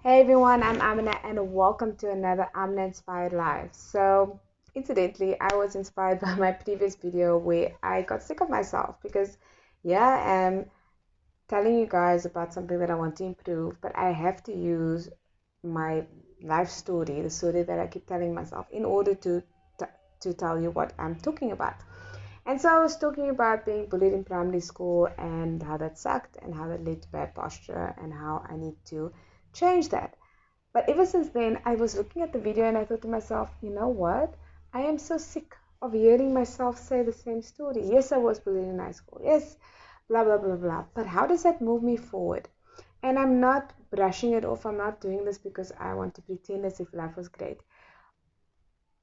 Hey everyone, I'm Amina and welcome to another Amina Inspired Live. So, incidentally, I was inspired by my previous video where I got sick of myself because, yeah, I am telling you guys about something that I want to improve, but I have to use my life story, the story that I keep telling myself, in order to tell you what I'm talking about. And so I was talking about being bullied in primary school and how that sucked and how that led to bad posture and how I need to change that. But ever since then, I was looking at the video and I thought to myself, you know what? I am so sick of hearing myself say the same story. Yes, I was bullied in high school. Yes, blah, blah, blah, blah. But how does that move me forward? And I'm not brushing it off. I'm not doing this because I want to pretend as if life was great.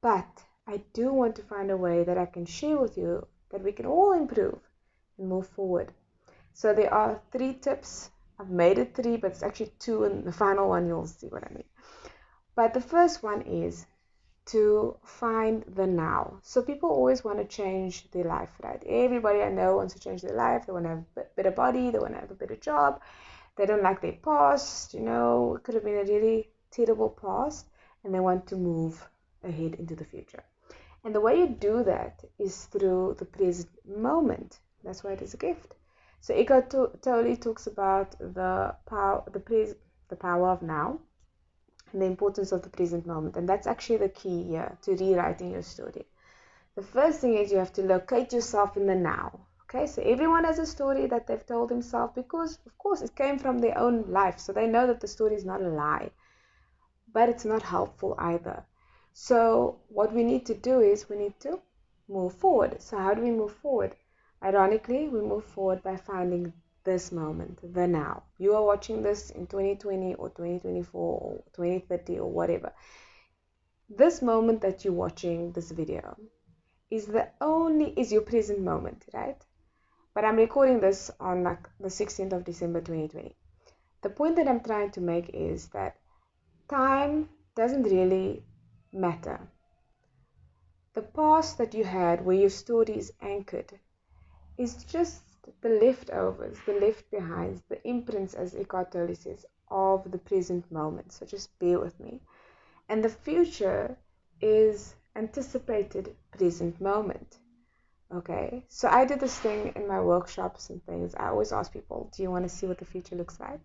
But I do want to find a way that I can share with you that we can all improve and move forward. So there are 3 tips. I've made it 3, but it's actually 2, and the final one you'll see what I mean. But the first one is to find the now. So people always want to change their life, right? Everybody I know wants to change their life. They want to have a better body. They want to have a better job. They don't like their past. It could have been a really terrible past, and they want to move ahead into the future. And the way you do that is through the present moment. That's why it is a gift. So Eckhart Tolle talks about the power of now and the importance of the present moment. And that's actually the key here to rewriting your story. The first thing is you have to locate yourself in the now. Okay, so everyone has a story that they've told themselves because, of course, it came from their own life. So they know that the story is not a lie, but it's not helpful either. So what we need to do is we need to move forward. So how do we move forward? Ironically, we move forward by finding this moment, the now. You are watching this in 2020 or 2024 or 2030 or whatever. This moment that you're watching this video is your present moment, right? But I'm recording this on like the 16th of December 2020. The point that I'm trying to make is that time doesn't really matter. The past that you had where your story is anchored is just the leftovers, the left behinds, the imprints, as Eckhart Tolle says, of the present moment. So just bear with me. And the future is anticipated present moment. Okay, so I did this thing in my workshops and things. I always ask people, do you want to see what the future looks like?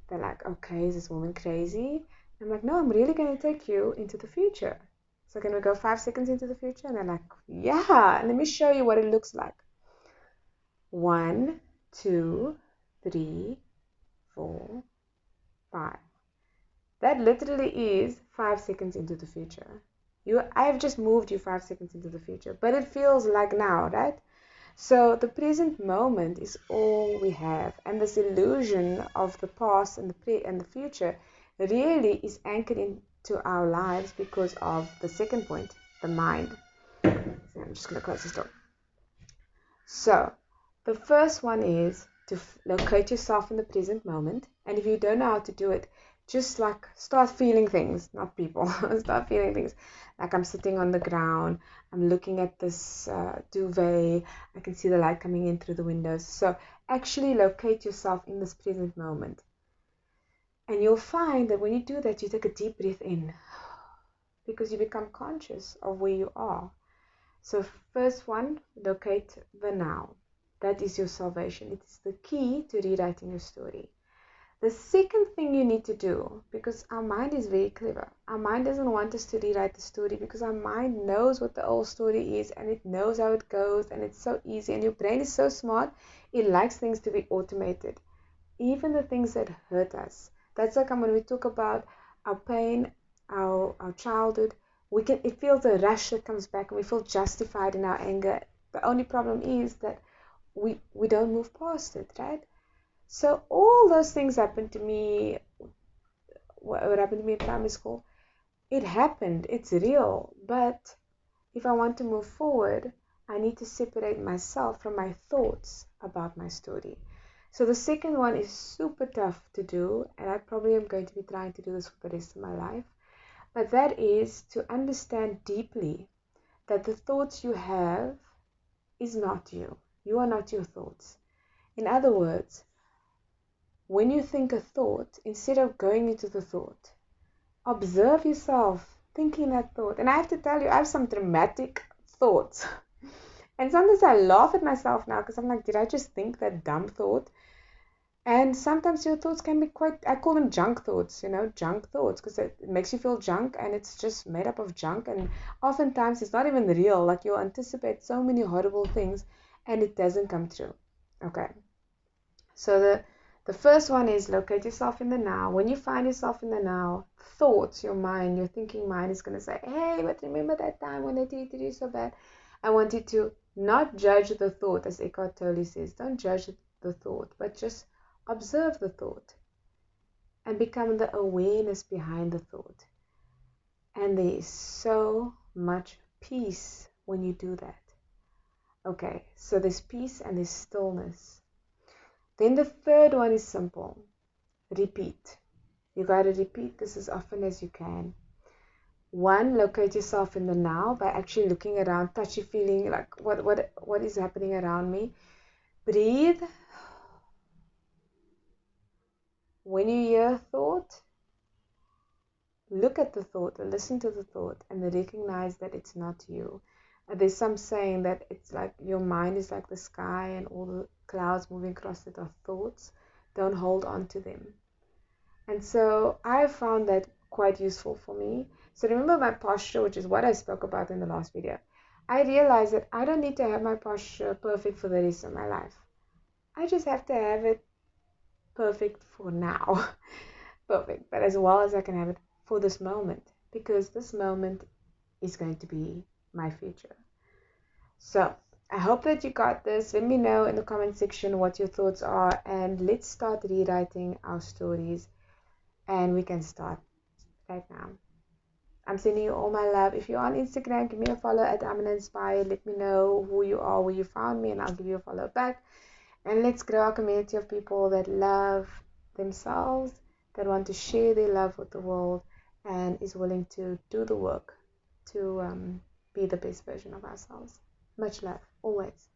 They're like, okay, is this woman crazy? I'm like, no, I'm really going to take you into the future. So can we go 5 seconds into the future? And they're like, yeah, let me show you what it looks like. 1, 2, 3, 4, 5. That literally is 5 seconds into the future. I've just moved you 5 seconds into the future, but it feels like now, right? So the present moment is all we have, and this illusion of the past and the future really is anchored into our lives because of the second point, the mind. So I'm just going to close this door. So the first one is to locate yourself in the present moment, and if you don't know how to do it, just like start feeling things, not people. Start feeling things. Like I'm sitting on the ground, I'm looking at this duvet, I can see the light coming in through the windows. So actually locate yourself in this present moment. And you'll find that when you do that, you take a deep breath in because you become conscious of where you are. So first one, locate the now. That is your salvation. It is the key to rewriting your story. The second thing you need to do, because our mind is very clever, our mind doesn't want us to rewrite the story because our mind knows what the old story is and it knows how it goes and it's so easy, and your brain is so smart, it likes things to be automated, even the things that hurt us. That's like when we talk about our pain, our childhood, it feels a rush that comes back and we feel justified in our anger. The only problem is that we don't move past it, right? So all those things happened to me. What happened to me in primary school? It happened. It's real. But if I want to move forward, I need to separate myself from my thoughts about my story. So the second one is super tough to do, and I probably am going to be trying to do this for the rest of my life. But that is to understand deeply that the thoughts you have is not you. You are not your thoughts. In other words, when you think a thought, instead of going into the thought, observe yourself thinking that thought. And I have to tell you, I have some dramatic thoughts. And sometimes I laugh at myself now because I'm like, did I just think that dumb thought? And sometimes your thoughts can be quite, I call them junk thoughts, junk thoughts, because it makes you feel junk and it's just made up of junk. And oftentimes it's not even real. Like you'll anticipate so many horrible things and it doesn't come true. Okay. So the first one is locate yourself in the now. When you find yourself in the now, thoughts, your mind, your thinking mind is going to say, hey, but remember that time when they treated you so bad? I want you to not judge the thought, as Eckhart Tolle says. Don't judge the thought, but just observe the thought and become the awareness behind the thought. And there is so much peace when you do that. Okay, so there's peace and there's stillness. Then the third one is simple. Repeat. You got to repeat this as often as you can. One, locate yourself in the now by actually looking around, touchy feeling, like what is happening around me. Breathe. When you hear a thought, look at the thought, listen to the thought, and recognize that it's not you. There's some saying that it's like your mind is like the sky and all the clouds moving across it are thoughts. Don't hold on to them. And so I have found that quite useful for me. So remember my posture, which is what I spoke about in the last video. I realized that I don't need to have my posture perfect for the rest of my life. I just have to have it perfect for now. Perfect, but as well as I can have it for this moment, because this moment is going to be my future. So I hope that you got this. Let me know in the comment section what your thoughts are, and let's start rewriting our stories, and we can start right now. I'm sending you all my love. If you're on Instagram, give me a follow at @I'mAnInspired. Let me know who you are, where you found me, and I'll give you a follow back. And let's grow a community of people that love themselves, that want to share their love with the world, and is willing to do the work to be the best version of ourselves. Much love, always.